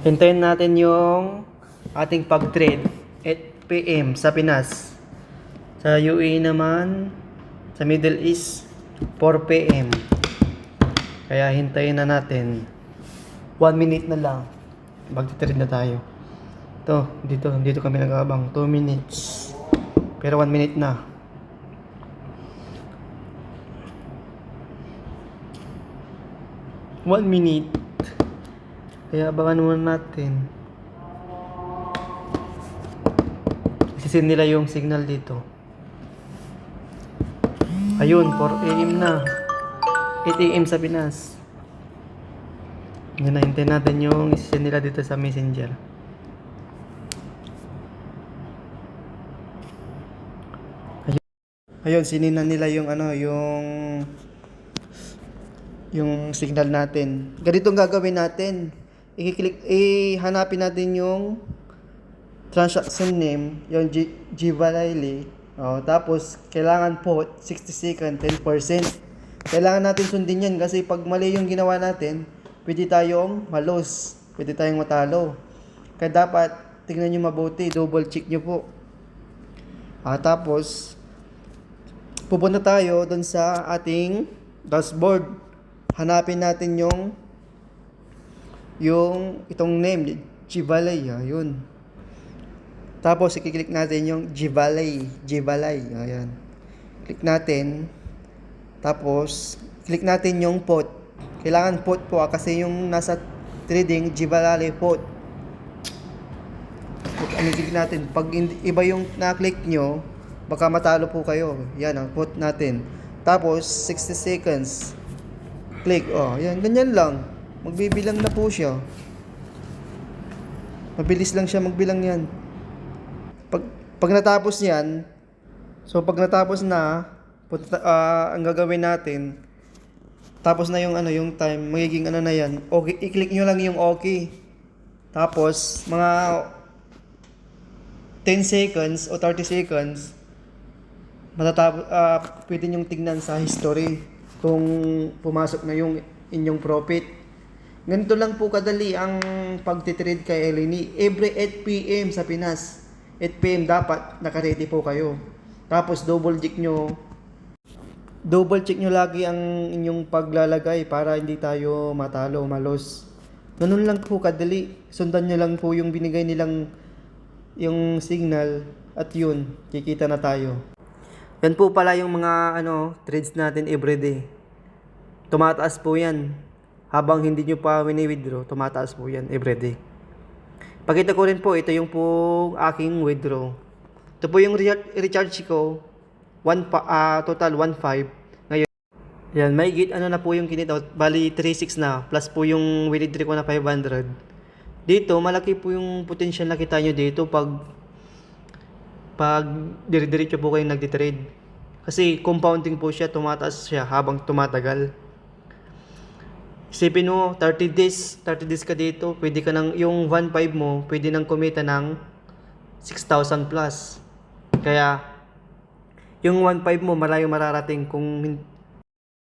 Hintayin natin yung ating pag-trade 8 PM sa Pinas. Sa UAE naman, sa Middle East, 4 PM. Kaya hintayin na natin. 1 minute na lang. Mag-trade na tayo. Dito kami nag-aabang. 2 minutes. Pero 1 minute na. One minute. Kaya abangan muna natin. Isisin nila yung signal dito. Ayun, 4 AM na. 8 AM sa Pinas. Yan na, hintayin natin yung isisin nila dito sa Messenger. Ayun, sininan nila yung yung signal natin. Ganito ang gagawin natin. Hanapin natin yung transaction name, yung Givalili. Tapos, kailangan po 60 second, 10%. Kailangan natin sundin yan kasi pag mali yung ginawa natin, pwede tayong malos. Pwede tayong matalo. Kaya dapat, tingnan nyo mabuti, double check nyo po. Tapos, pupunta tayo dun sa ating dashboard. Hanapin natin yung itong name, Givalay, yun. Tapos i-click natin yung Givalay, ayan. Click natin. Tapos click natin yung pot. Kailangan pot po kasi yung nasa trading Givalay pot. Click natin. Pag iba yung na-click nyo, baka matalo po kayo. Yan ang pot natin. Tapos 60 seconds. Click, yan, ganyan lang. Magbibilang na po siya. Mabilis lang siya magbilang yan. Pag natapos yan, pag natapos na, ang gagawin natin, tapos na yung time, magiging na yan. Okay, i-click nyo lang yung okay. Tapos, mga 10 seconds o 30 seconds, pwede nyong tignan sa history kung pumasok na yung inyong profit. Ganito lang po kadali ang pagtitrade kay Eleni. Every 8 PM sa Pinas. 8 PM dapat naka-ready po kayo. Tapos double check nyo lagi ang inyong paglalagay para hindi tayo matalo, malos. Ganun lang po kadali. Sundan nyo lang po yung binigay nilang yung signal at yun, kikita na tayo. Yan po pala yung mga trades natin everyday. Tumataas po yan. Habang hindi nyo pa wini-withdraw, tumataas po yan everyday. Pakita ko rin po, ito yung po aking withdraw. Ito po yung recharge ko. Total 1.5. Ngayon, yan, may na po yung kinita. Bali 3.6 na. Plus po yung withdraw ko na 500. Dito, malaki po yung potential na kita nyo dito pag dire-diretso po kayong nagtitrade. Kasi compounding po siya, tumataas siya habang tumatagal. Isipin mo, 30 days ka dito, pwede ka yung 1.5 mo, pwede nang kumita ng 6,000 plus. Kaya, yung 1.5 mo, malayo mararating kung